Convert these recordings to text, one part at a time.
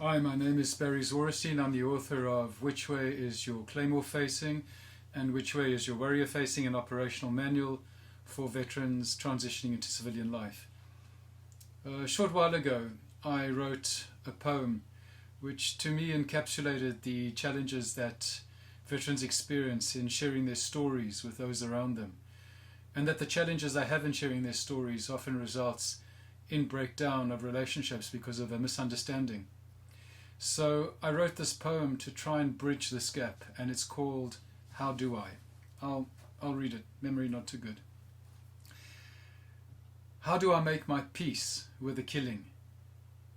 Hi, my name is Barry Zauerstein. I'm the author of Which Way is Your Claymore Facing and Which Way is Your Warrior Facing, an operational manual for veterans transitioning into civilian life. A short while ago, I wrote a poem which to me encapsulated the challenges that veterans experience in sharing their stories with those around them, and that the challenges they have in sharing their stories often results in breakdown of relationships because of a misunderstanding. So I wrote this poem to try and bridge this gap, and it's called How Do I? I'll read it, memory not too good. How do I make my peace with the killing?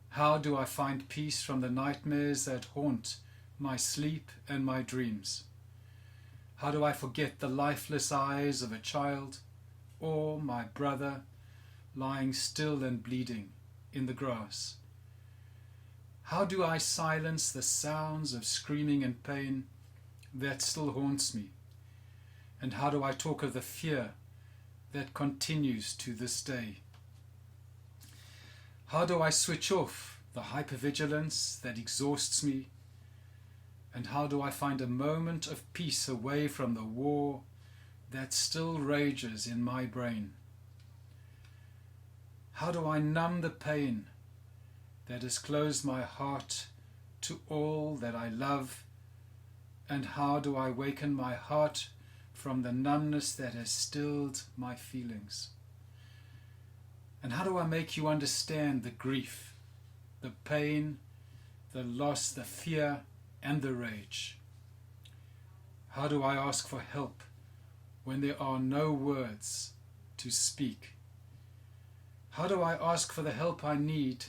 How do I find peace from the nightmares that haunt my sleep and my dreams? How do I forget the lifeless eyes of a child or my brother lying still and bleeding in the grass? How do I silence the sounds of screaming and pain that still haunts me? And how do I talk of the fear that continues to this day? How do I switch off the hypervigilance that exhausts me? And how do I find a moment of peace away from the war that still rages in my brain? How do I numb the pain that has closed my heart to all that I love? And how do I waken my heart from the numbness that has stilled my feelings? And how do I make you understand the grief, the pain, the loss, the fear, and the rage? How do I ask for help when there are no words to speak? How do I ask for the help I need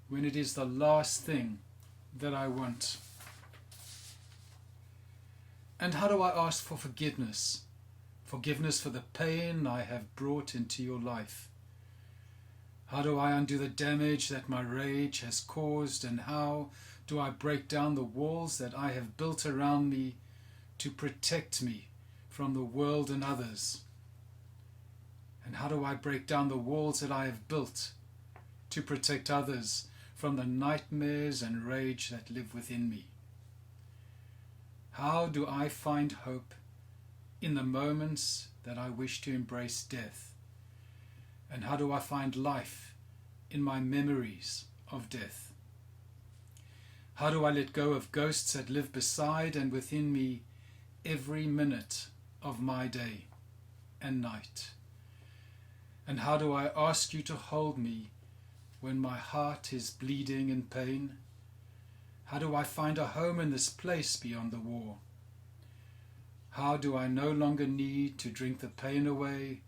when it is the last thing that I want? And how do I ask for forgiveness? Forgiveness for the pain I have brought into your life. How do I undo the damage that my rage has caused? And how do I break down the walls that I have built around me to protect me from the world and others? And how do I break down the walls that I have built to protect others from the nightmares and rage that live within me? How do I find hope in the moments that I wish to embrace death? And how do I find life in my memories of death? How do I let go of ghosts that live beside and within me every minute of my day and night? And how do I ask you to hold me when my heart is bleeding in pain? How do I find a home in this place beyond the war? How do I no longer need to drink the pain away?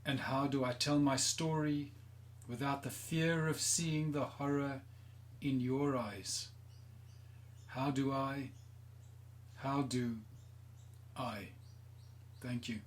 And how do I tell my story without the fear of seeing the horror in your eyes? How do I? Thank you.